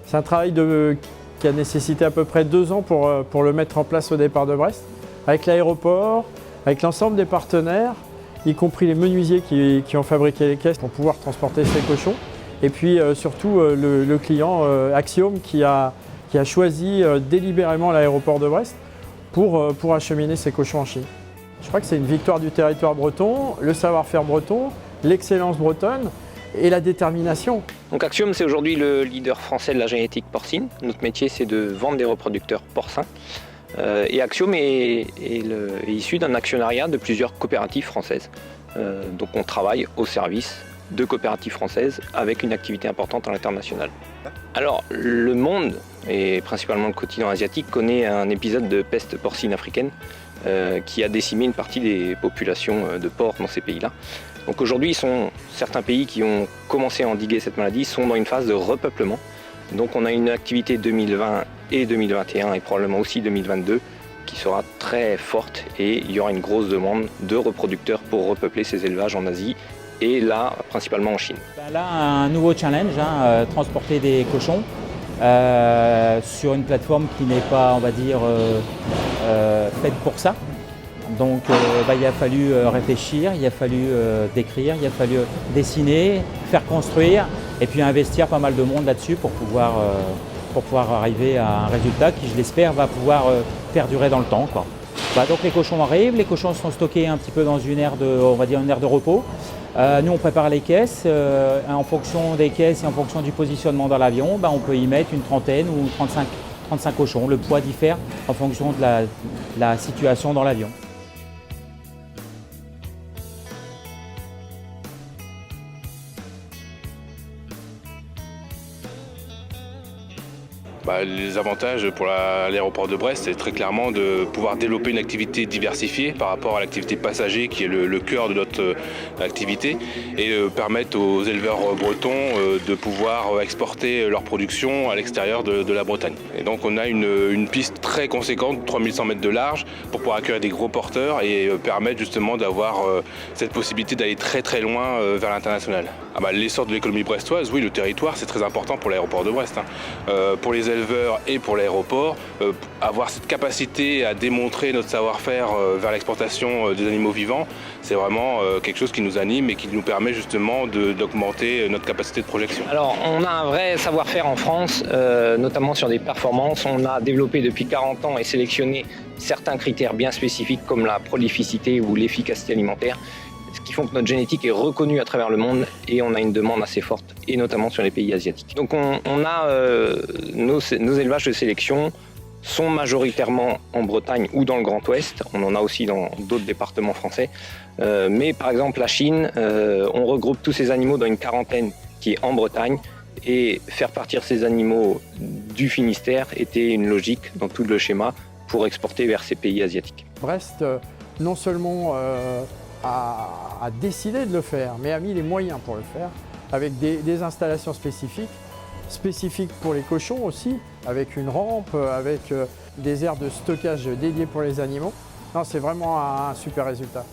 C'est un travail qui a nécessité à peu près 2 ans pour le mettre en place au départ de Brest, avec l'aéroport, avec l'ensemble des partenaires, y compris les menuisiers qui ont fabriqué les caisses pour pouvoir transporter ces cochons. Et puis surtout le client Axiom qui a choisi délibérément l'aéroport de Brest pour acheminer ces cochons en Chine. Je crois que c'est une victoire du territoire breton, le savoir-faire breton, l'excellence bretonne et la détermination. Donc Axiom, c'est aujourd'hui le leader français de la génétique porcine. Notre métier, c'est de vendre des reproducteurs porcins. Et Axiom est issu d'un actionnariat de plusieurs coopératives françaises. Donc on travaille au service de coopératives françaises avec une activité importante à l'international. Alors le monde, et principalement le continent asiatique, connaît un épisode de peste porcine africaine qui a décimé une partie des populations de porcs dans ces pays-là. Donc aujourd'hui, certains pays qui ont commencé à endiguer cette maladie sont dans une phase de repeuplement. Donc on a une activité 2020 et 2021 et probablement aussi 2022 qui sera très forte et il y aura une grosse demande de reproducteurs pour repeupler ces élevages en Asie et là principalement en Chine. Là, un nouveau challenge, transporter des cochons sur une plateforme qui n'est pas, on va dire, faite pour ça. Donc il a fallu réfléchir, il a fallu décrire, il a fallu dessiner, faire construire et puis investir pas mal de monde là-dessus pour pouvoir arriver à un résultat qui, je l'espère, va pouvoir perdurer dans le temps, quoi. Donc les cochons arrivent, les cochons sont stockés un petit peu dans une aire de repos. Nous on prépare les caisses, en fonction des caisses et en fonction du positionnement dans l'avion, on peut y mettre une trentaine ou 35 cochons. Le poids diffère en fonction de la situation dans l'avion. Les avantages pour l'aéroport de Brest, c'est très clairement de pouvoir développer une activité diversifiée par rapport à l'activité passager qui est le cœur de notre activité et permettre aux éleveurs bretons de pouvoir exporter leur production à l'extérieur de la Bretagne. Et donc on a une piste très conséquente, 3100 mètres de large, pour pouvoir accueillir des gros porteurs et permettre justement d'avoir cette possibilité d'aller très très loin vers l'international. L'essor de l'économie brestoise, oui, le territoire, c'est très important pour l'aéroport de Brest. Pour les éleveurs et pour l'aéroport, avoir cette capacité à démontrer notre savoir-faire vers l'exportation des animaux vivants, c'est vraiment quelque chose qui nous anime et qui nous permet justement d'augmenter notre capacité de projection. Alors on a un vrai savoir-faire en France, notamment sur des performances. On a développé depuis 40 ans et sélectionné certains critères bien spécifiques comme la prolificité ou l'efficacité alimentaire, ce qui font que notre génétique est reconnue à travers le monde et on a une demande assez forte, et notamment sur les pays asiatiques. Donc on a nos élevages de sélection sont majoritairement en Bretagne ou dans le Grand Ouest. On en a aussi dans d'autres départements français. Mais par exemple la Chine, on regroupe tous ces animaux dans une quarantaine qui est en Bretagne, et faire partir ces animaux du Finistère était une logique dans tout le schéma pour exporter vers ces pays asiatiques. Brest, non seulement a décidé de le faire, mais a mis les moyens pour le faire, avec des installations spécifiques pour les cochons aussi, avec une rampe, avec des aires de stockage dédiées pour les animaux. Non, c'est vraiment un super résultat.